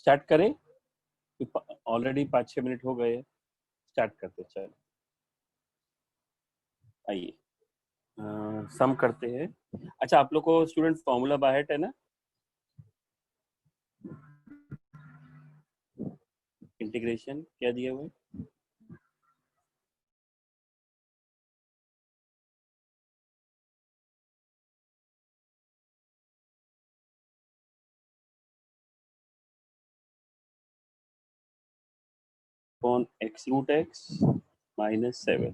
Start करें? Already 5-6 minute हो गए, स्टार्ट करते चलो। आइए सम करते हैं। अच्छा, आप लोग को स्टूडेंट फॉर्मूला बाय हार्ट है ना? इंटीग्रेशन क्या दिया हुआ है? Upon x root x minus 7,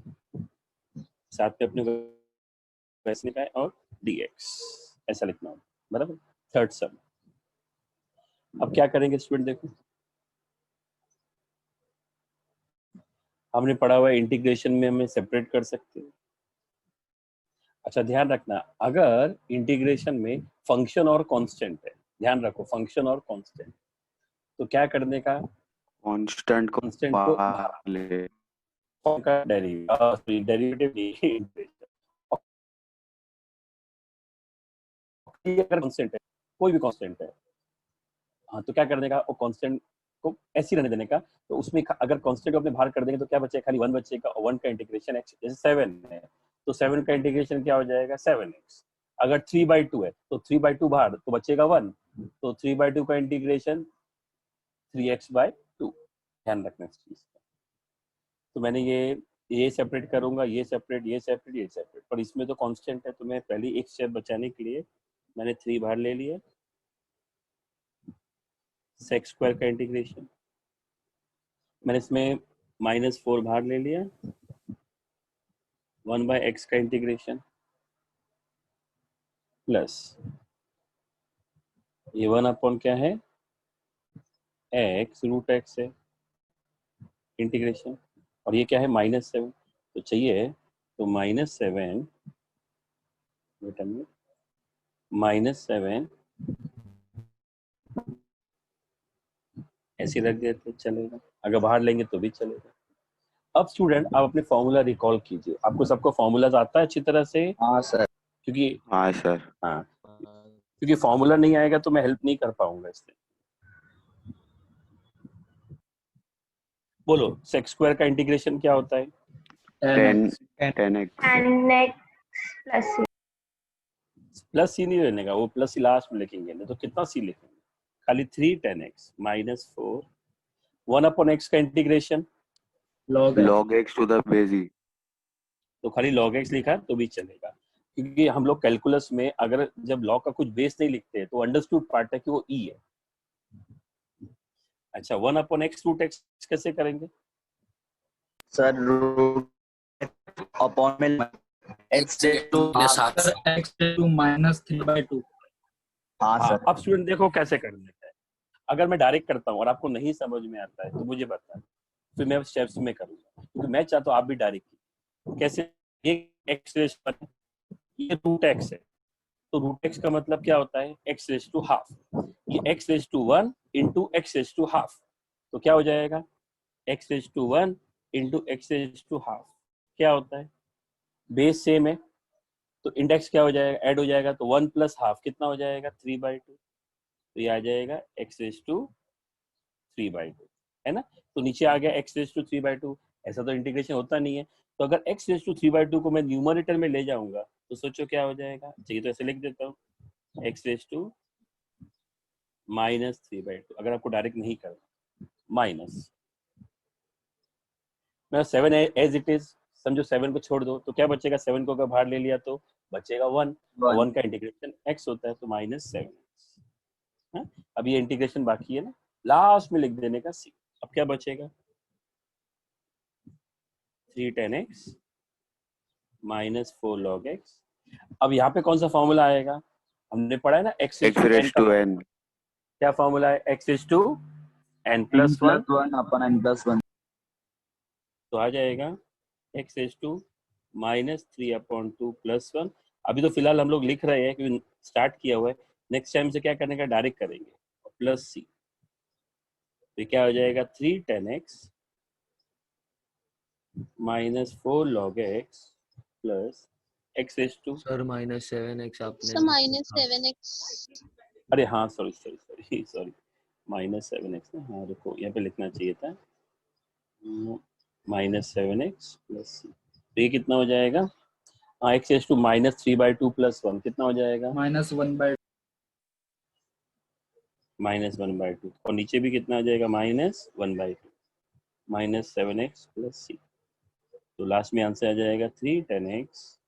साथ में अपने वैसे लिखा है और dx ऐसा लिखना होगा, बराबर। थर्ड सम। अब क्या करेंगे स्टूडेंट, देखो हमने पढ़ा हुआ है इंटीग्रेशन में हमें सेपरेट कर सकते हैं। अच्छा ध्यान रखना, अगर इंटीग्रेशन में फंक्शन और कांस्टेंट है, ध्यान रखो फंक्शन और कांस्टेंट, तो क्या करने का, कांस्टेंट को बाहर ले, का डेरिवेटिव अगर कांस्टेंट है, कोई भी कांस्टेंट है, हाँ तो क्या करने का, वो कांस्टेंट को ऐसे रहने देने का। तो उसमें अगर कांस्टेंट को अपने बाहर कर देंगे तो क्या बचेगा, खाली 1 बचेगा, और 1 का इंटीग्रेशन x, जैसे 7 है तो 7 का इंटीग्रेशन क्या हो जाएगा, 7x। अगर 3/2 है तो 3/2 बाहर तो बचेगा 1, तो 3/2 का इंटीग्रेशन 3x/2। ध्यान रखना इस चीज का। तो मैंने ये सेपरेट करूंगा, ये सेपरेट, ये सेपरेट, ये सेपरेट, पर इसमें तो कांस्टेंट है, तो मैं पहले एक स्टेप बचाने के लिए मैंने 3 बाहर ले लिया, सेक्स स्क्वायर का इंटीग्रेशन, मैंने इसमें -4 बाहर ले लिया, 1/x का इंटीग्रेशन प्लस ये 1 अपॉन क्या है, x रूट x है इंटीग्रेशन, और ये क्या है -7, तो चाहिए तो -7 -7 ऐसे रख देते चलेगा, अगर बाहर लेंगे तो भी चलेगा। अब स्टूडेंट आप अपने फॉर्मूला रिकॉल कीजिए, आपको सबको फॉर्मूलाज आता है अच्छी तरह से? हाँ सर। क्योंकि हाँ सर, हाँ, क्योंकि फॉर्मूला नहीं आएगा तो मैं हेल्प नहीं कर पाऊंगा इससे। बोलो सेक्स स्क्वायर का इंटीग्रेशन क्या होता है? 10x प्लस सी नहीं रहने का, वो प्लस सी लास्ट में लिखेंगे, नहीं तो कितना सी लिखेंगे, खाली 3 10x -4 1 अपॉन x का integration log x to the base e, तो खाली log x लिखा तो भी चलेगा, क्योंकि हम लोग कैलकुलस में अगर जब log का कुछ बेस नहीं लिखते तो अंडरस्टूड पार्ट है कि वो e है। अच्छा 1 अपॉन x रूट x कैसे करेंगे सर? रूट अपॉन में x टू -3/2। हाँ सर। अब स्टूडेंट देखो कैसे करना है, अगर मैं डायरेक्ट करता हूँ और आपको नहीं समझ में आता है तो मुझे बता, फिर मैं स्टेप्स में करूंगा, क्योंकि मैं चाहता हूँ आप भी डायरेक्ट कैसे। ये x रेस पर ये रूट x है, तो रूट x का मतलब क्या होता है, x रेस टू हाफ, ये x raise to 1 into x raise to half, तो क्या हो जाएगा x raise to 1 into x raise to half, क्या होता है, बेस सेम है तो इंडेक्स क्या हो जाएगा, ऐड हो जाएगा, तो 1 प्लस हाफ कितना हो जाएगा 3/2, तो ये आ जाएगा x रेस टू 3/2, है ना। तो नीचे आ गया x रेस टू 3/2, ऐसा तो इंटीग्रेशन होता नहीं है, तो अगर x रेस टू 3/2 को मैं न्यूमरेटर में ले जाऊंगा तो सोचो क्या हो जाएगा, चाहिए तो ऐसे लिख देता हूँ x रेस टू -3/2, अगर आपको डायरेक्ट नहीं करना माइनस, मैं 7 एज इट इज समझो, 7 को छोड़ दो तो क्या बचेगा, 7 को अगर बाहर ले लिया तो बचेगा 1, 1 का इंटीग्रेशन x होता है तो -7। अब ये इंटीग्रेशन बाकी है ना, लास्ट में लिख देने का c। अब क्या बचेगा 3 10x -4 log x। अब यहाँ पे कौन सा फॉर्मूला आएगा, हमने पढ़ा है ना x x raised to n, क्या फॉर्मूला है, x raise to n n + 1, + 1 upon n + 1, तो आ जाएगा x रेस टू -3/2 + 1। अभी तो फिलहाल हम लोग लिख रहे हैं क्योंकि स्टार्ट किया हुआ है, नेक्स्ट टाइम से क्या करने का, डायरेक्ट करेंगे प्लस c, तो क्या हो जाएगा 3 10x -4 log x plus x raise to, sir -7x आपने So -7x. अरे हाँ सॉरी -7x ना, हाँ रुको यहाँ पे लिखना चाहिए था, -7x प्लस सी। तो ये कितना हो जाएगा, हाँ x रेज टू -3/2 + 1 कितना हो जाएगा, -1/2 -1/2, और नीचे भी कितना हो जाएगा, -1/2 -7x प्लस सी। तो लास्ट में आंसर आ जाएगा 3 10x।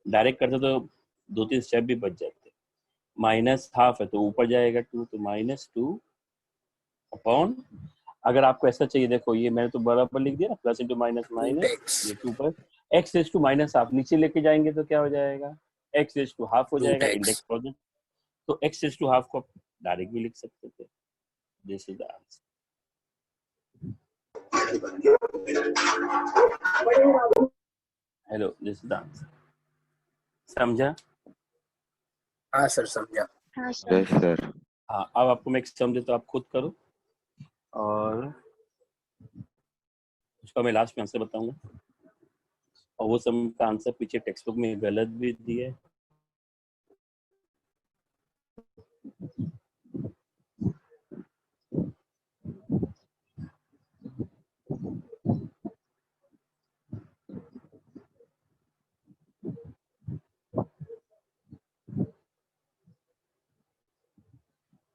डायरेक्ट करते तो 2-3 स्टेप भी बच जाते, -½ है तो ऊपर जाएगा 2, तो -2 अपॉन, अगर आपको ऐसा चाहिए देखो ये मैंने तो बराबर लिख दिया ना, प्लस इंटू माइनस माइनस, ये 2 पर x रेज टू -½ नीचे लेके जाएंगे तो क्या हो जाएगा, x रेज टू ½ हो जाएगा, इंडेक्स पॉजिटिव, तो x रेज टू ½ को डायरेक्ट भी लिख सकते थे। This is the answer. Hello, this is the answer. समझा? हाँ सर समझा। Yes sir. हाँ, अब आपको मैं एक सम देता हूं, आप खुद करो और उसका मैं लास्ट में आंसर बताऊंगा, और वो सम का आंसर पीछे टेक्स्ट बुक में गलत भी दिया है।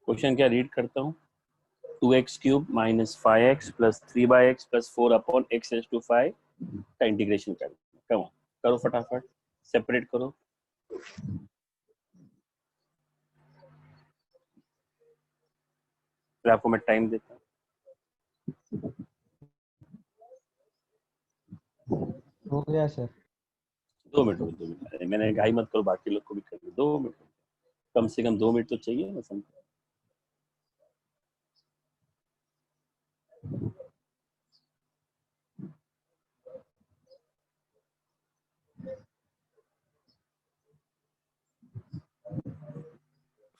क्वेश्चन क्या रीड करता हूँ, 2x³ - 5x + 3/x + 4 upon x raise to 5 का इंटीग्रेशन कर, करो फटाफट, सेपरेट करो। फिर आपको मैं टाइम देता हूँ। हो गया सर। 2 मिनट, 2 मिनट, अरे मैंने घाई मत करो, बाकी लोग को भी कर दो, 2 मिनट, कम से कम 2 मिनट तो चाहिए ना समझ।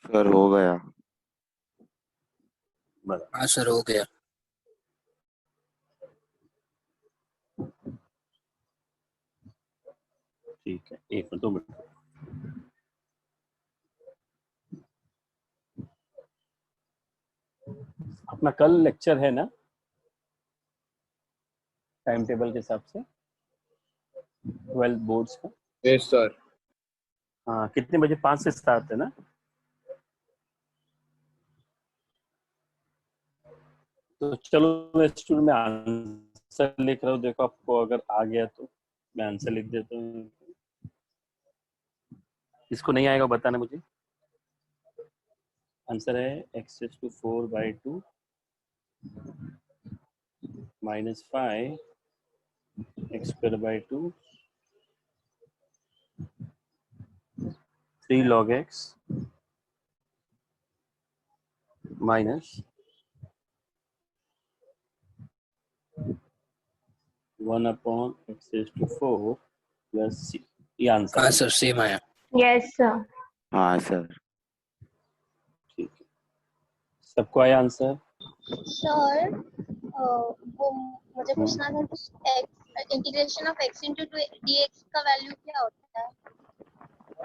सर हो गया। हाँ सर हो गया। ठीक है, 1 मिनट, 2 मिनट। अपना कल लेक्चर है ना टाइम टेबल के हिसाब से 12 बोर्ड्स का? Yes sir. हाँ, कितने बजे? 5 से 7 है ना? तो चलो मैं स्टूडेंट में आंसर लिख रहा हूँ, देखो आपको अगर आ गया तो मैं आंसर लिख देता हूँ, इसको नहीं आएगा बताना मुझे। आंसर है x⁴/2 -5 x²/2 3 log x minus 1/x⁴ plus c। ये आंसर हाँ है। सर सेम आया। Yes sir. हाँ सर। ठीक है, सबको आया आंसर? सर वो मुझे पूछना था कि integration of x into dx का वैल्यू क्या होता है?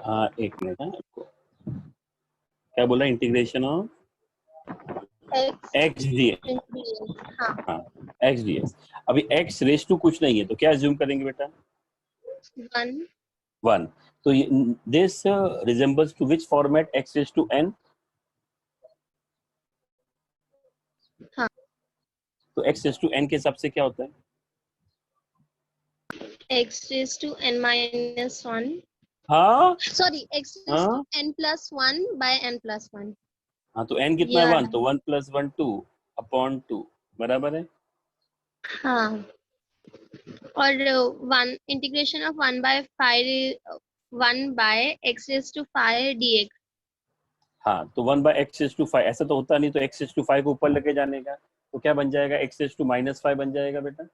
हाँ, एक मिनट है आपको, क्या बोला, integration of x x dx। into dx। हाँ, हाँ, x dx। अभी x रेज टू कुछ नहीं है तो क्या अज्यूम करेंगे बेटा? 1। 1। तो this resembles to which format, x raise to n? हाँ, तो x रेज टू n के हिसाब से क्या होता है? x raised to n minus 1। हाँ सॉरी, x raised हाँ to n plus 1 by n plus 1। हाँ, तो n कितना ये है? आ 1, तो 1 + 1 2 अपॉन 2 बराबर है। हाँ, और 1 integration of 1 by x raised to 5 dx। हाँ, तो 1/x⁵, ऐसा तो होता नहीं, तो x⁵ को ऊपर लेके जाने का, तो क्या बन जाएगा, x⁻5 बन जाएगा बेटा।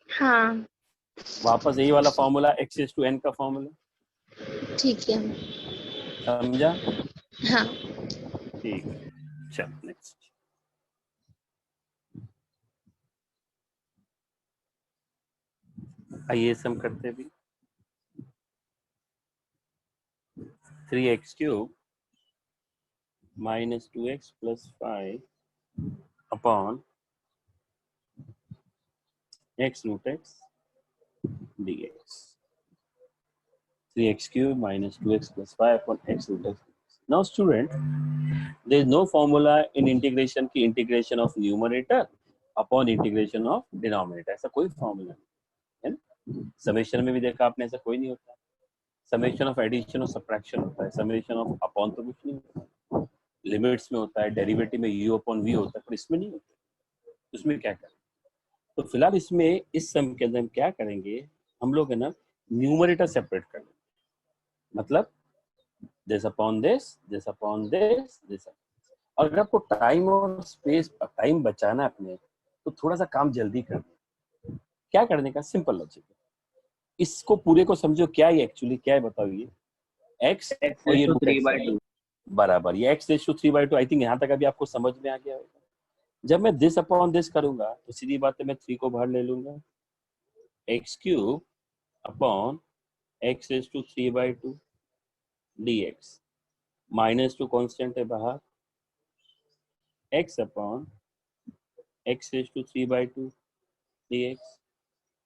हाँ, वापस यही वाला फॉर्मूला, x⁴n का फॉर्मूला, ठीक है। समझा? हाँ, ठीक है, चल नेक्स्ट। आइए सम करते भी। 3x³ minus 2x plus 5 upon x root x dx 3x cube minus 2x plus 5 upon x root x. Now student, there is no formula in integration की integration of numerator upon integration of denominator. ऐसा कोई formula नहीं है ना. Summation में भी देखा आपने, ऐसा कोई नहीं होता. Summation of addition और subtraction होता है. Summation of upon तो कुछ नहीं होता. Limits में होता है, derivative में u upon v होता है, पर इसमें नहीं होता. उसमें क्या करें? तो फिलहाल इसमें इस सम के अंदर हम क्या करेंगे, हम लोग है ना न्यूमरेटर सेपरेट कर लेंगे. मतलब this upon this, this upon this, this. और अगर आपको टाइम और स्पेस टाइम बचाना अपने, तो थोड़ा सा काम जल्दी करना. क्या करने का सिंपल लॉजिक है. इसको पूरे को समझो, क्या ये एक्चुअली क्या है बताओ. ये x X और ये raised to रूट 3/2. बराबर, ये x raise to 3/2. I think यहाँ तक अभी आपको समझ में आ गया होगा. जब मैं दिस अपॉन दिस करूंगा तो सीधी बात है, मैं 3 को बाहर ले लूंगा. x cube upon x raise to 3/2 dx minus 2 constant है बाहर, x upon x raise to 3/2 dx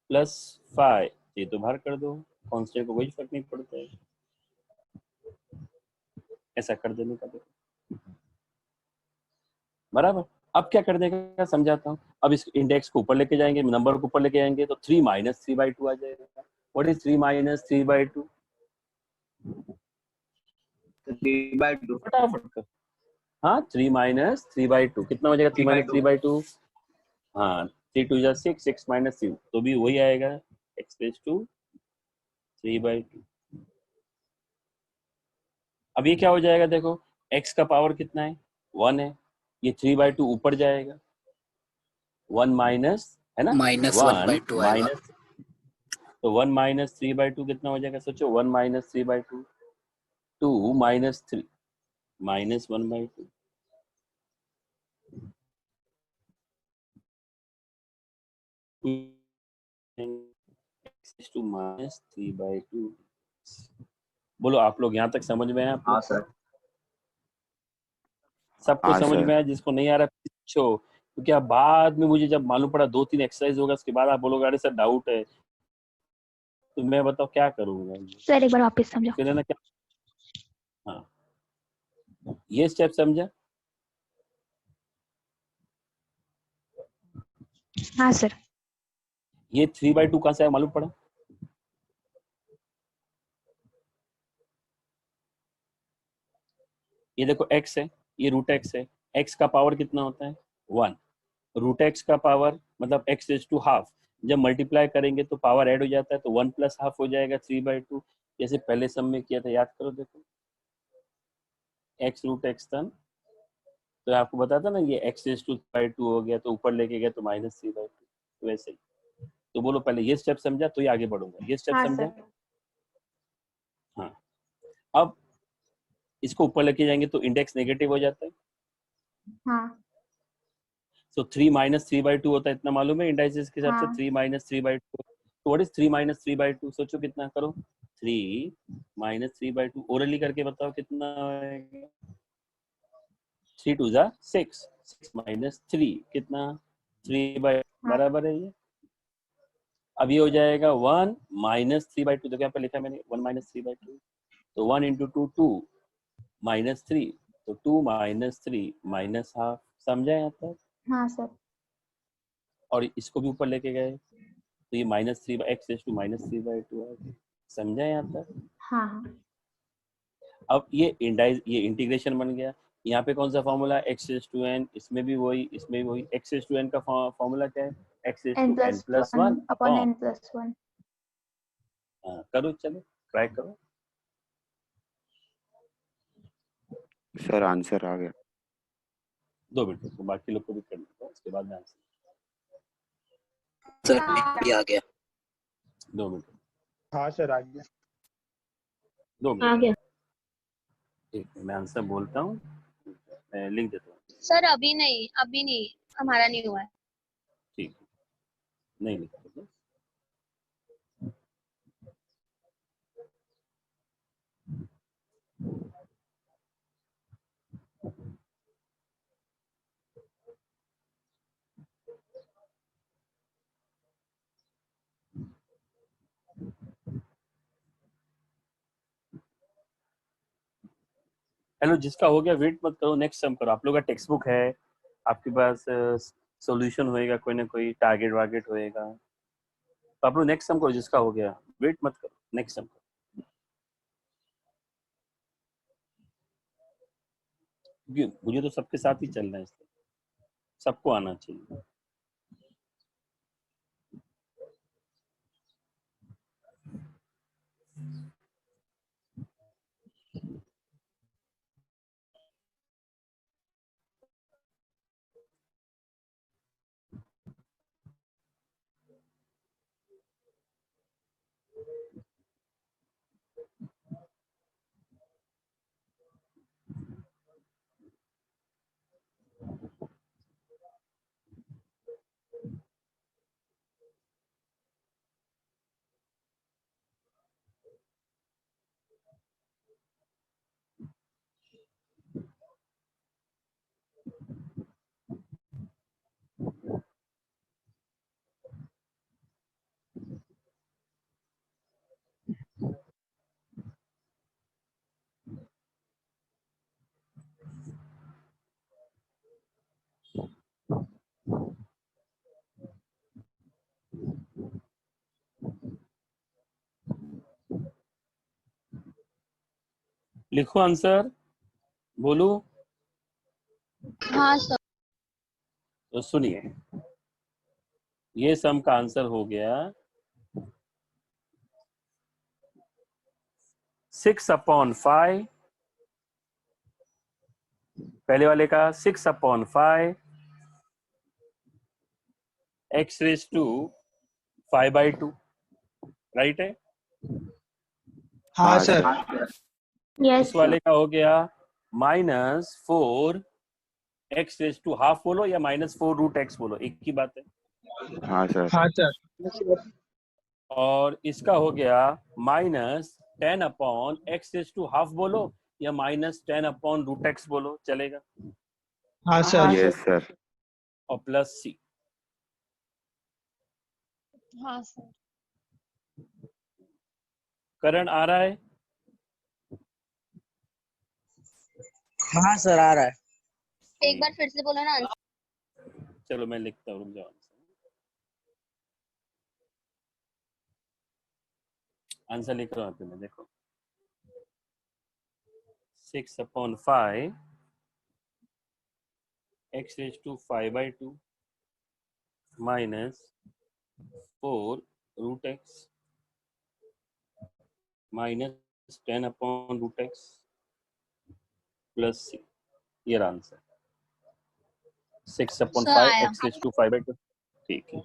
plus 5, ये तो बाहर कर दो, कांस्टेंट को कोई फर्क नहीं पड़ता है. ऐसा कर देने का देखो बराबर. अब क्या करने का समझाता हूँ. अब इस इंडेक्स को ऊपर लेके जाएंगे, नंबर को ऊपर लेके जाएंगे, तो 3 माइनस 3/2 आ जाएगा. What is 3 minus 3/2? 3/2. फटाफट कर. हाँ 3 माइनस 3/2 कितना हो जाएगा? 3 माइनस 3/2. हाँ 3 2 जा 6, 6 माइनस 3 तो भी वही आएगा, x रेज़ टू 3/2. अब ये क्या हो जाएगा देखो, x का पावर कितना है? 1 है. ये 3/2 ऊपर जाएगा, 1 माइनस है ना, -1/2 आएगा. माइनस, तो 1 माइनस 3/2 कितना हो जाएगा? सोचो 1 minus 3/2, 2 minus 3 minus 1/2. Two minus 3/2. बोलो आप लोग यहाँ तक समझ में आया? आप हाँ लोग सर. सबको हाँ समझ सर. में आया? जिसको नहीं आ रहा पूछो, क्योंकि आप बाद में मुझे जब मालूम पड़ा 2-3 एक्सरसाइज होगा, उसके बाद आप बोलोगे अरे सर डाउट है, तो मैं बताओ क्या करूंगा. सर एक बार वापस समझो. फिर है ना क्या. हाँ ये स्टेप समझा? हाँ सर. ये 3/2 कहाँ से आया मालूम पड़ा? ये देखो x है, ये रूट x है. x का पावर कितना होता है? 1. रूट x का पावर मतलब x रेज़ टू हाफ. जब मल्टीप्लाई करेंगे तो पावर ऐड हो जाता है, तो 1 प्लस हाफ हो जाएगा 3/2. जैसे पहले सम में किया था, याद करो. देखो x रूट x था, तो आपको बताता ना ये x रेज़ टू 2 हो गया, तो ऊपर लेके गया तो माइनस 3/2. तो वैसे ही. तो बोलो पहले ये स्टेप समझा तो ही आगे बढ़ूंगा. ये स्टेप हाँ समझा? सर. हाँ. अब इसको ऊपर लेके जाएंगे तो इंडेक्स नेगेटिव हो जाता है. हाँ. तो 3 माइनस 3/2 होता है, इतना मालूम है इंडाइसेस के हिसाब से. हाँ. 3 माइनस 3/2. तो व्हाट इज 3 माइनस 3/2? सोचो कितना करो. 3 माइनस 3/2 ओरली करके बताओ कितना आएगा. 3 2 जा 6, 6 माइनस 3 कितना? 3/, हाँ. बराबर है ये. अब ये हो जाएगा 1 माइनस 3/2. तो क्या पे लिखा मैंने 1 माइनस 3/2. तो 1 इंटू 2 2 माइनस 3, तो 2 माइनस 3 माइनस हाफ. समझा यहाँ तक? हाँ सर. और इसको भी ऊपर लेके गए तो ये minus 3 x raise to minus 3/2 आ गया. समझा यहाँ तक? हाँ. हाँ. अब ये इंटीग्रेशन बन गया. यहाँ पे कौन सा formula? x raise to n. इसमें भी वही, इसमें भी वही. x रेज़ टू n का फॉर्मूला क्या है? x raise n to n plus plus 1 one upon upon. n plus 1. करो, चलो ट्राई करो. सर आंसर आ गया. 2 मिनट को बाकी लोग को भी कर लेता हूँ, उसके बाद में आंसर. सर मेरा भी आ गया. 2 मिनट. हाँ सर आ गया. 2 आ मिनट. गया. एक मैं आंसर बोलता हूँ, मैं लिख देता हूँ. सर अभी नहीं, हमारा नहीं हुआ है. ठीक, नहीं लिखा. हेलो, जिसका हो गया वेट मत करो, नेक्स्ट सम करो। आप लोग का टेक्स्ट बुक है, आपके पास सॉल्यूशन होएगा, कोई ना कोई टारगेट वारगेट होएगा, तो आप लोग नेक्स्ट सम करो जिसका हो गया, वेट मत करो, नेक्स्ट सम करो। क्योंकि मुझे तो सबके साथ ही चलना है, इसलिए सबको आना चाहिए। लिखो आंसर, बोलो। हाँ सर। तो सुनिए, ये सम का आंसर हो गया 6/5। पहले वाले का 6/5 x⁵5/2, राइट है। हाँ सर। Yes, इस वाले का हो गया -4 x⁵हाफ बोलो या -4√x बोलो, एक ही बात है। हाँ सर। हाँ सर। और इसका हो गया -10/x⁵हाफ बोलो या -10/√x बोलो, चलेगा। हाँ सर। Yes sir. और प्लस c। हाँ सर। करण आ रहा है? हाँ सर आ रहा है। एक बार फिर से बोलो ना आंसर। चलो मैं लिखता हूँ, रुक जाओ। आंसर लिख रहा हूँ मैं, देखो 6/5 x⁵5/2 -4√x -10/√x plus c। ये आंसर 6/5 आया। x⁵5/2। ठीक है,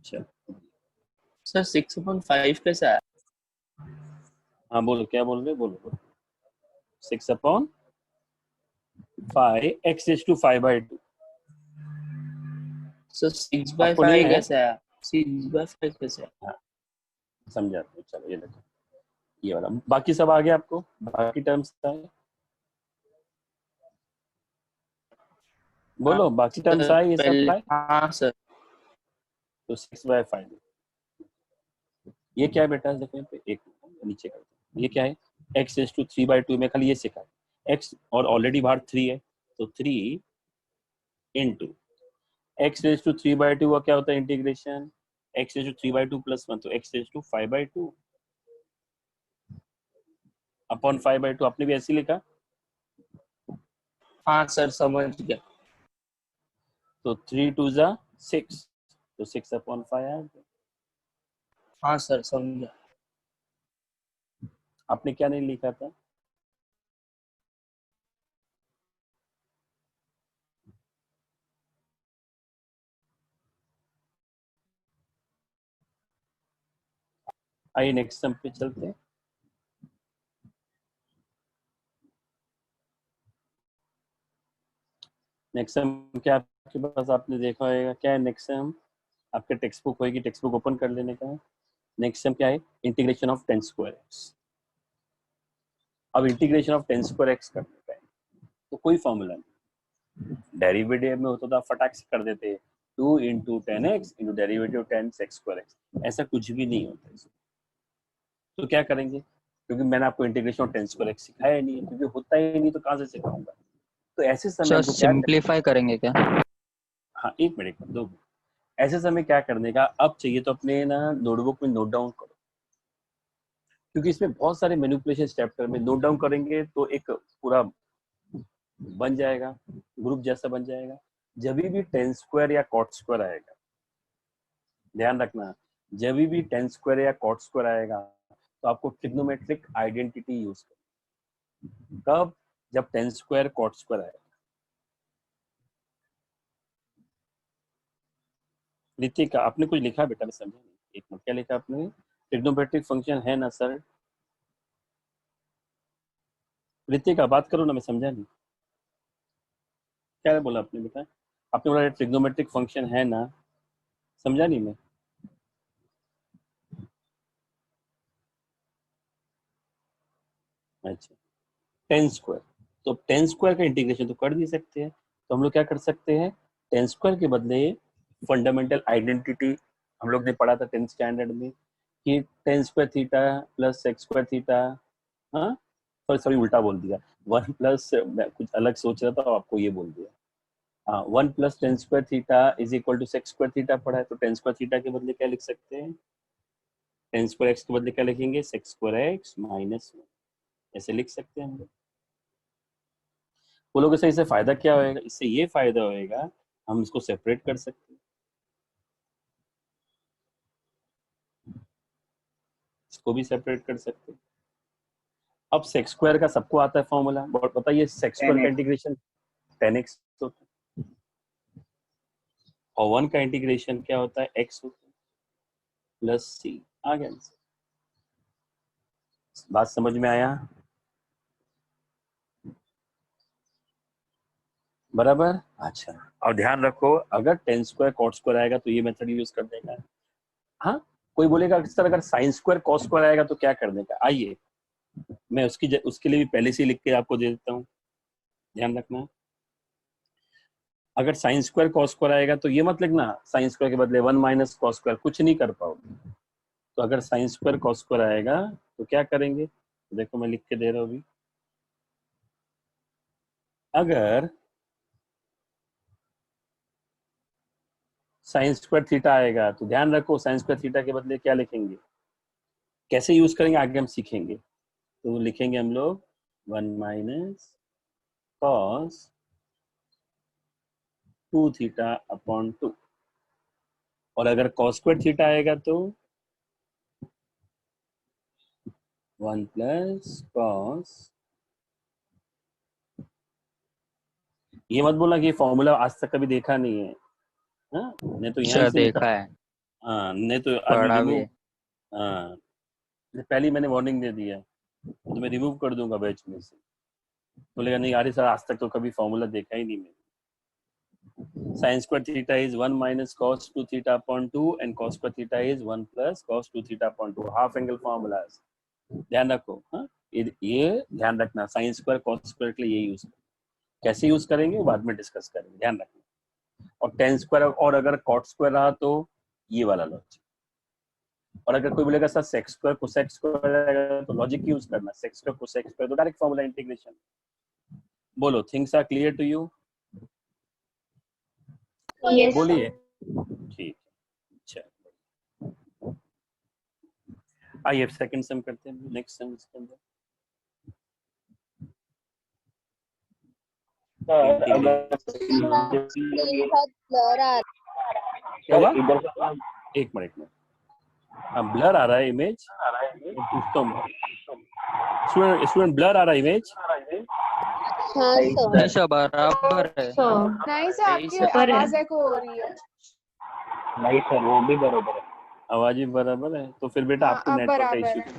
चलो। सर 6/5 कैसे आया? हाँ बोलो, क्या बोल रहे, बोलो। 6/5 x⁵5/2। सर आपको नहीं 6/5 है? कैसे आया? 6/5 कैसे आया? हाँ, समझा। चलो ये देखो, ये वाला बाकी सब आ गया आपको, बाकी टर्म्स आए, बोलो बाकी टर्म्स आए, ये सब पहले आए। हाँ सर। तो 6/5 ये क्या है बेटा, देखो यहाँ पे एक नीचे करते हैं, ये क्या है x⁵3/2 में खाली ये सिखा है x, और ऑलरेडी बाहर 3 है, तो 3 इंटू x⁵3/2 का क्या होता है इंटीग्रेशन, x⁵3/2 + 1, तो x⁵5/2 अपॉन 5/2। आपने भी ऐसे लिखा, हाँ सर समझ गया। तो 3 2 = 6, तो 6/5 आ गया। हाँ सर समझा। आपने क्या नहीं लिखा था, आइए नेक्स्ट सम पे चलते हैं। नेक्स्ट सम क्या आपके पास, आपने देखा होगा क्या है नेक्स्ट सम, आपके टेक्स्ट बुक होगी, टेक्स्ट बुक ओपन कर लेने का है। नेक्स्ट सम क्या है, इंटीग्रेशन ऑफ 10²x। अब इंटीग्रेशन ऑफ 10²x करने का है, तो कोई फॉर्मूला नहीं, डेरिवेटिव में होता था फटाक से कर देते, 2 × 10x × डेरिवेटिव 10x²x, ऐसा कुछ भी नहीं होता इसमें। तो क्या करेंगे, क्योंकि मैंने आपको integration of ten square x सिखाया ही नहीं है, क्योंकि होता ही नहीं तो कहाँ से सिखाऊंगा। तो ऐसे समय सर हमको क्या सिंपलीफाई करेंगे क्या? हाँ, एक मिनट दो मिनट। ऐसे समय क्या करने का, अब चाहिए तो अपने ना नोटबुक में नोट डाउन करो, क्योंकि इसमें बहुत सारे मैनिपुलेशन चैप्टर में नोट डाउन करेंगे तो एक पूरा बन जाएगा, ग्रुप जैसा बन जाएगा। जब भी टेन स्क्वायर या कॉट स्क्वायर आएगा, ध्यान रखना, जब भी टेन स्क्वायर या कॉट स्क्वायर आएगा तो आपको ट्रिग्नोमेट्रिक आइडेंटिटी यूज करना। कब? जब टेन स्क्वायर कॉट स्क्वायर आएगा। ऋतिका, आपने कुछ लिखा बेटा? मैं समझा नहीं, एक मिनट, क्या लिखा आपने? ट्रिग्नोमेट्रिक फंक्शन है ना सर? ऋतिका बात करो ना, मैं समझा नहीं, क्या बोला आपने बेटा? आपने बोला ट्रिग्नोमेट्रिक फंक्शन है ना, समझा नहीं मैं। अच्छा, टेन स्क्वायर, तो टेन स्क्वायर का इंटीग्रेशन तो कर नहीं सकते हैं, तो हम लोग क्या कर सकते हैं, टेन स्क्वायर के बदले फंडामेंटल आइडेंटिटी हम लोग ने पढ़ा था 10th स्टैंडर्ड में कि ten square theta plus sex square theta, हाँ सॉरी उल्टा बोल दिया, वन प्लस, मैं कुछ अलग सोच रहा था आपको ये बोल दिया। हाँ, one plus tan square theta is equal to sec square theta पढ़ा है, तो टेन स्क्वायर थीटा के बदले क्या लिख सकते हैं, टेन स्क्वायर एक्स के बदले क्या लिखेंगे, sex square x minus one, ऐसे लिख सकते हैं हम लोग। बोलोगे सर इससे फायदा क्या होएगा? इससे ये फायदा होएगा, हम इसको सेपरेट कर सकते हैं, इसको भी सेपरेट कर सकते हैं। अब सेक्स स्क्वायर का सबको आता है फॉर्मूला, बहुत पता है, ये सेक्स स्क्वायर का 10x इंटीग्रेशन 10x होता है, और वन का इंटीग्रेशन क्या होता है, x होता है प्लस सी। आ गया आंसर। बात समझ में आया? बराबर। अच्छा, और ध्यान रखो, अगर टेन स्क्वायर कॉट स्क्वायर आएगा तो ये मेथड यूज कर देगा। हाँ, कोई बोलेगा सर अगर साइन स्क्वायर कॉस स्क्वायर आएगा तो क्या करने का, आइए मैं उसके लिए भी पहले से लिख के आपको दे देता हूँ, ध्यान रखना। अगर साइन स्क्वायर कॉस स्क्वायर आएगा तो ये मत लिखना साइन स्क्वायर के बदले वन माइनस कॉस स्क्वायर, कुछ नहीं कर पाओगे। तो अगर साइन स्क्वायर कॉस स्क्वायर आएगा तो क्या करेंगे, देखो मैं लिख के दे रहा हूँ अभी। अगर साइन स्क्वायर थीटा आएगा तो ध्यान रखो साइन स्क्वायर थीटा के बदले क्या लिखेंगे, कैसे यूज करेंगे आगे हम सीखेंगे। तो लिखेंगे हम लोग one minus cos two theta upon two, और अगर कॉस स्क्वायर थीटा आएगा तो वन प्लस कॉस। ये मत बोलना कि ये फॉर्मूला आज तक कभी देखा नहीं है, हाँ नहीं तो यहाँ सर से देखा है, हाँ नहीं तो अभी पढ़ा भी रिमूव, है। हाँ पहले ही मैंने वार्निंग दे दिया, तो मैं रिमूव कर दूंगा बैच में से। बोलेगा नहीं यार सर आज तक तो कभी फॉर्मूला देखा ही नहीं मैंने। Sine square theta is one minus cos two theta upon two and cos square theta is one plus cos two theta upon two, half angle formula, ध्यान रखो। हाँ ये ध्यान रखना, साइन स्क्वायर कॉस स्क्वायर के लिए ये यूज, कैसे यूज करेंगे वो बाद में डिस्कस करेंगे, ध्यान रखना। और टेन स्क्वायर और अगर कॉट स्क्वायर रहा तो ये वाला लॉजिक, और अगर कोई बोलेगा sir sec square cosec square आएगा तो लॉजिक यूज करना, सेक्स स्क्वायर कोसेक स्क्वायर तो डायरेक्ट फॉर्मूला इंटीग्रेशन। बोलो things are clear to you? Yes. बोलिए, ठीक है। अच्छा आइए सेकंड सम करते हैं, नेक्स्ट सम इसके अंदर। बहुत ब्लर आ क्या हुआ? इधर से एक मिनट, हाँ ब्लर आ रहा है इमेज, पूछता हूँ स्टूडेंट ब्लर आ रहा है इमेज? हाँ सर। नहीं सर बराबर है। नहीं सर आपकी पर है। आवाज एको हो रही है। नहीं सर वो भी बरोबर है। आवाज भी बराबर है, तो फिर बेटा हाँ, आपको अब नेटवर्क का बराबर इश्यू। है।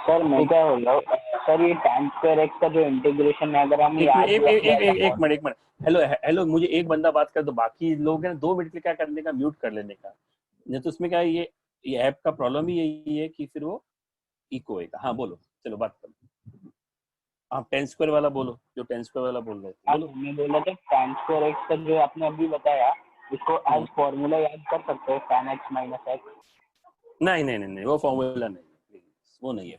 सर मैं क्या बोल रहा हूँ, सर ये tan स्क्वायर एक्स का जो इंटीग्रेशन है अगर हम एक मिनट, हेलो मुझे एक बंदा बात कर दो, बाकी लोग हैं 2 मिनट के क्या करने का, म्यूट कर लेने का, नहीं तो उसमें क्या है, ये ऐप का प्रॉब्लम ही यही है कि फिर वो इको होएगा। हाँ बोलो, चलो बात करो, आप टेन स्क्वायर वाला बोलो, जो टेन स्क्वायर वाला बोल रहे थे बोलो। मैं बोला था tan स्क्वायर एक्स का जो आपने अभी बताया इसको एज फॉर्मूला याद कर सकते हो tan x माइनस एक्स। नहीं वो फॉर्मूला नहीं, वो नहीं है,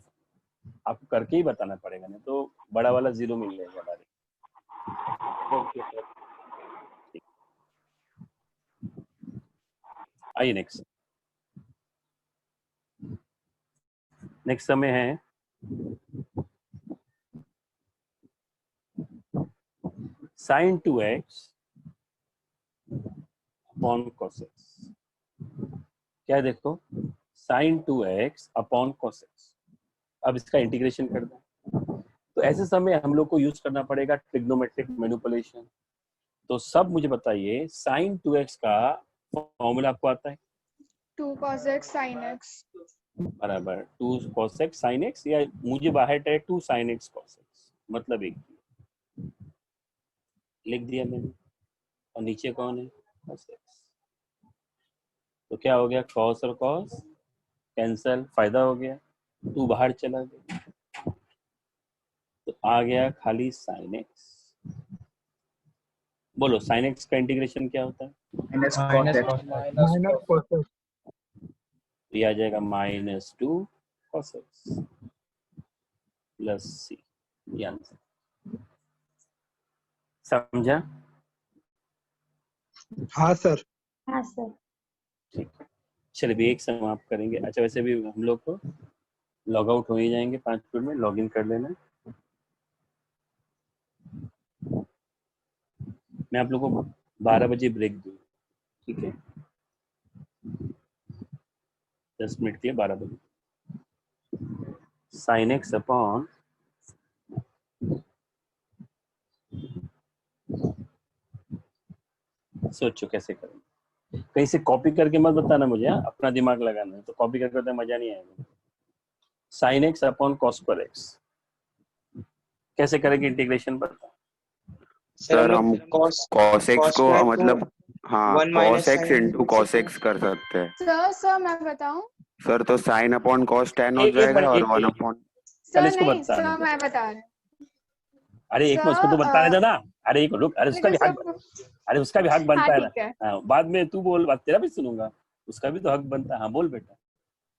आपको करके ही बताना पड़ेगा, नहीं तो बड़ा वाला 0 मिल जाएगा डायरेक्ट। Okay sir. आइए नेक्स्ट। नेक्स्ट समय है sin 2x upon cos x। क्या है देखो, sin 2x upon cos x। अब इसका इंटीग्रेशन कर दें तो ऐसे समय हम लोग को यूज करना पड़ेगा ट्रिग्नोमेट्रिक मैनिपुलेशन। तो सब मुझे बताइए, sin 2x का फॉर्मूला आपको आता है? 2 cos x sin x। बराबर 2 cos x sin x, या मुझे बाहर है 2 sin x cos x, मतलब एक लिख दिया मैंने, और नीचे कौन है? cos x। तो क्या हो गया, cos और cos कैंसल, फायदा हो गया, 2 बाहर चला गया, तो आ गया खाली sin x। बोलो sin x का इंटीग्रेशन क्या होता है? Minus cos x। तो ये आ जाएगा -2 cos x प्लस c। ये आंसर समझा? हाँ सर। हाँ सर। ठीक, चलिए भी एक समाप्त करेंगे। अच्छा वैसे भी हम लोग को लॉग आउट हो ही जाएंगे 5 मिनट में, लॉग इन कर लेना। मैं आप लोगों को 12 बजे ब्रेक दूँ, ठीक है? 10 मिनट के लिए 12 बजे। sin x अपॉन सोचो कैसे करेंगे, कहीं से कॉपी करके मत बताना मुझे, हाँ? अपना दिमाग लगाना है, तो कॉपी करके तो मजा नहीं आएगा। sin x अपॉन cos पर x कैसे करेंगे इंटीग्रेशन बता। सर हम cos x को मतलब हाँ cos x into cos x कर सकते हैं। सर मैं बताऊं? सर तो sin अपॉन cos tan हो एक जाएगा मिनट, और एक 1 मिनट, अपॉन। कल सर इसको नहीं बताने सर, दो। मैं बता रही हूँ। अरे एक मिनट, उसको तो बताने दो ना। अरे एक रुक, अरे उसका भी हक, सब अरे उसका भी हक हाँ बनता है ठीक है। ना। हाँ, बाद में तू बोल, बात तेरा भी सुनूंगा, उसका भी तो हक बनता है। हाँ बोल बेटा।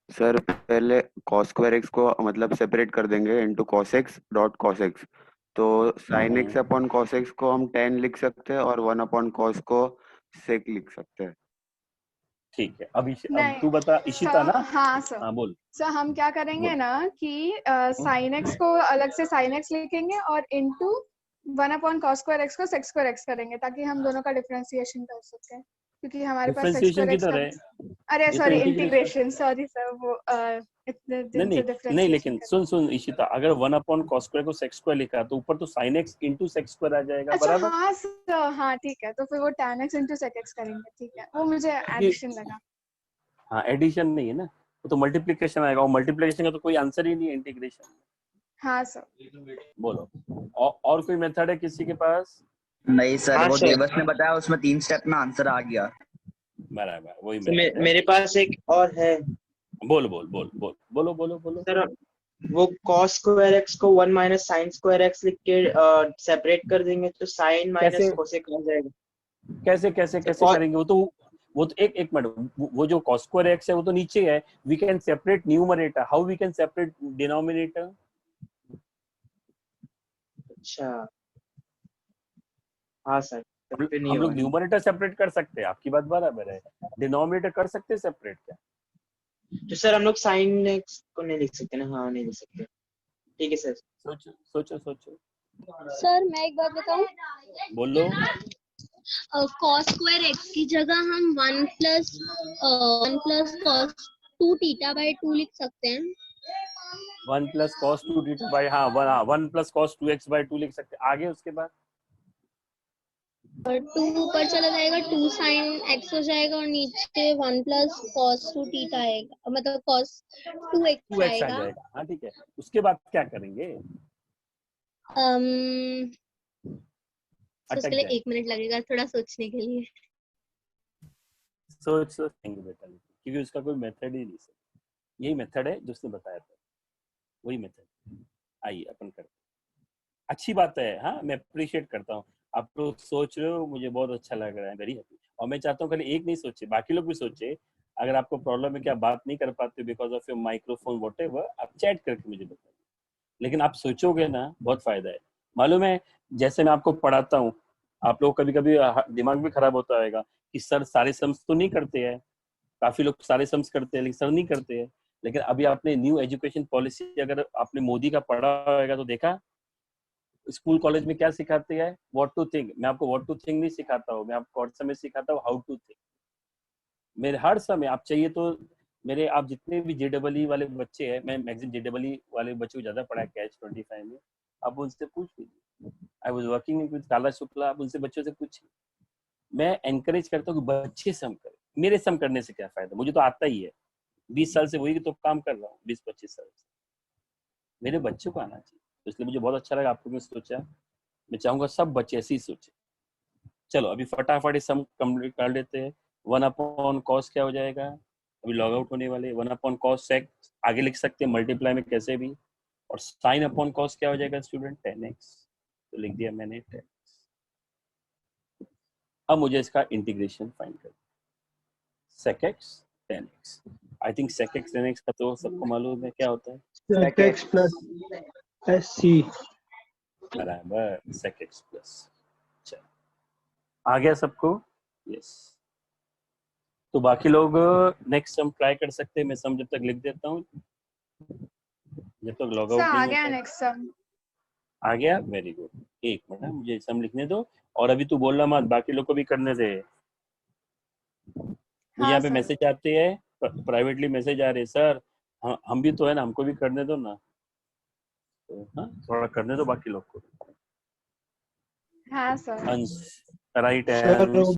सर पहले cos स्क्वायर x को मतलब सेपरेट कर देंगे into cos x dot cos x। तो sin x upon cos x को हम tan लिख सकते हैं और 1 अपॉन cos को sec लिख सकते हैं। ठीक है, अब नहीं तू बता इशिता ना। हाँ सर। हाँ बोल सर हम क्या करेंगे बोल। ना कि sin x को अलग से sin x लिखेंगे और into 1 upon cos square x को sec स्क्वायर x करेंगे, ताकि हम दोनों का डिफरेंशिएशन कर सकें, क्योंकि हमारे पास sec डिफरेंशिएशन स्क्वायर x किधर का। है? अरे ये तो sorry, integration. Integration, sorry sir, वो इतने नहीं दिन से नहीं नहीं, डिफरेंशिएशन लेकिन सुन इशिता, अगर 1 अपॉन cos स्क्वायर को sec स्क्वायर लिखा तो ऊपर तो sin x into sec square आ जाएगा, अच्छा बराबर? हाँ सर, हाँ ठीक है, तो फिर वो tan x into sec x करेंगे, ठीक है, वो मुझे एडिशन लगा। हाँ एडिशन नहीं है ना, वो तो मल्टीप्लिकेशन आएगा, और मल्टीप्लिकेशन का तो कोई आंसर ही नहीं है इंटीग्रेशन। हाँ सर। बोलो और कोई मेथड है किसी के पास? नहीं सर, हाँ वो सर। देवस ने बताया, उसमें 3 स्टेप में आंसर आ गया। बराबर वही तो मेथड है। मेरे पास एक और है बोल बोल बोल बोल बोलो बोलो बोलो। सर। वो cos स्क्वायर x को 1 माइनस sin स्क्वायर x लिख के सेपरेट कर देंगे तो sin माइनस कैसे cosec आ जाएगा। कैसे कैसे तो कैसे करेंगे? वो तो एक मिनट, वो जो cos स्क्वायर x है वो तो नीचे है। We can separate numerator, how we can separate denominator? अच्छा हाँ सर, तब पे नहीं हम लोग होगा। न्यूमरेटर सेपरेट कर सकते हैं, आपकी बात बराबर है। डिनोमिनेटर कर सकते हैं सेपरेट क्या? तो सर हम लोग sin x को नहीं लिख सकते ना? हाँ नहीं लिख सकते, ठीक है सर। सोचो सोचो सोचो, सर मैं एक बात बताऊं, बोलो। cos स्क्वायर x की जगह हम 1 प्लस cos 2 थीटा बाय 2 लिख सकते हैं। 1 प्लस cos 2 थीटा बाय, हाँ 1 प्लस cos 2x बाय 2 लिख सकते हैं। आगे उसके बाद और 2 ऊपर चला जाएगा, 2 sin x हो जाएगा, और नीचे 1 प्लस cos 2 थीटा आएगा, मतलब cos 2x 2x आ आएगा। जाएगा। हाँ ठीक है, उसके बाद क्या करेंगे? तो अटक उसके लिए जाए। 1 मिनट लगेगा थोड़ा सोचने के लिए। सोचेंगे बेटा, क्योंकि उसका कोई मेथड ही नहीं है। यही मेथड है जो उसने बताया था, वही मेथड। आइए अपन करते हैं। अच्छी बात है, हाँ मैं अप्रिशिएट करता हूँ, आप लोग सोच रहे हो, मुझे बहुत अच्छा लग रहा है, वेरी हैप्पी। और मैं चाहता हूँ खाली एक नहीं सोचे, बाकी लोग भी सोचे, अगर आपको प्रॉब्लम है कि आप बात नहीं कर पाते because of your microphone whatever, आप चैट करके मुझे बताइए, लेकिन आप सोचोगे ना बहुत फायदा है। मालूम है जैसे मैं आपको पढ़ाता हूँ, आप लोग कभी कभी दिमाग भी खराब होता रहेगा कि सर सारे सम्स तो नहीं करते हैं, काफी लोग सारे सम्स करते हैं लेकिन सर नहीं करते हैं। लेकिन अभी आपने न्यू एजुकेशन पॉलिसी अगर आपने मोदी का पढ़ा होगा तो देखा स्कूल कॉलेज में क्या सिखाते हैं, व्हाट टू थिंक। मैं आपको व्हाट टू थिंक नहीं सिखाता हूँ, मैं आपको हर समय सिखाता हूँ हाउ टू थिंक। मेरे हर समय आप चाहिए तो मेरे आप जितने भी JEE वाले बच्चे हैं, मैं मैक्सिमम JEE वाले बच्चों को ज्यादा पढ़ा कैच 25 में, आप उनसे पूछ लीजिए। आई वाज वर्किंग विद काला शुक्ला, आप उनसे बच्चों से पूछिए। मैं एनकरेज करता हूँ कि बच्चे सम करें, मेरे सम करने से क्या फायदा, मुझे तो आता ही है, 20 साल से वही तो काम कर रहा हूँ, 20-25 साल से, मेरे बच्चों को आना चाहिए। तो इसलिए मुझे बहुत अच्छा लगा आपको मैं सोचा, मैं चाहूंगा सब बच्चे ऐसे ही सोचे। चलो अभी फटाफट सम कंप्लीट कर लेते हैं। 1 cos क्या हो जाएगा, अभी लॉग आउट होने वाले। 1 cos sec आगे लिख सकते हैं मल्टीप्लाई में कैसे भी, और sin cos क्या हो जाएगा स्टूडेंट, 10x, तो लिख दिया मैंने 10x। अब मुझे इसका इंटीग्रेशन फाइंड कर, sec x 10x, I think sec x 10x का तो सबको मालूम है क्या होता है, sec x plus sc बराबर sec x प्लस। चलो आ गया सबको, यस। तो बाकी लोग नेक्स्ट सम ट्राई कर सकते हैं, मैं सम जब तक लिख देता हूँ जब तक लॉग सर आउट आ नहीं गया होता। Next sum. आ गया, वेरी गुड। एक मिनट मुझे सम लिखने दो, और अभी तू बोलना मत, बाकी लोग को भी करने दे। मुझे हाँ यहाँ पे सर। मैसेज आते हैं, प्राइवेटली मैसेज आ रहे हैं, सर हम भी तो है ना, हमको भी करने दो ना, तो हाँ थोड़ा करने दो बाकी लोग को। हाँ सर। अंश, राइट है सर अंश।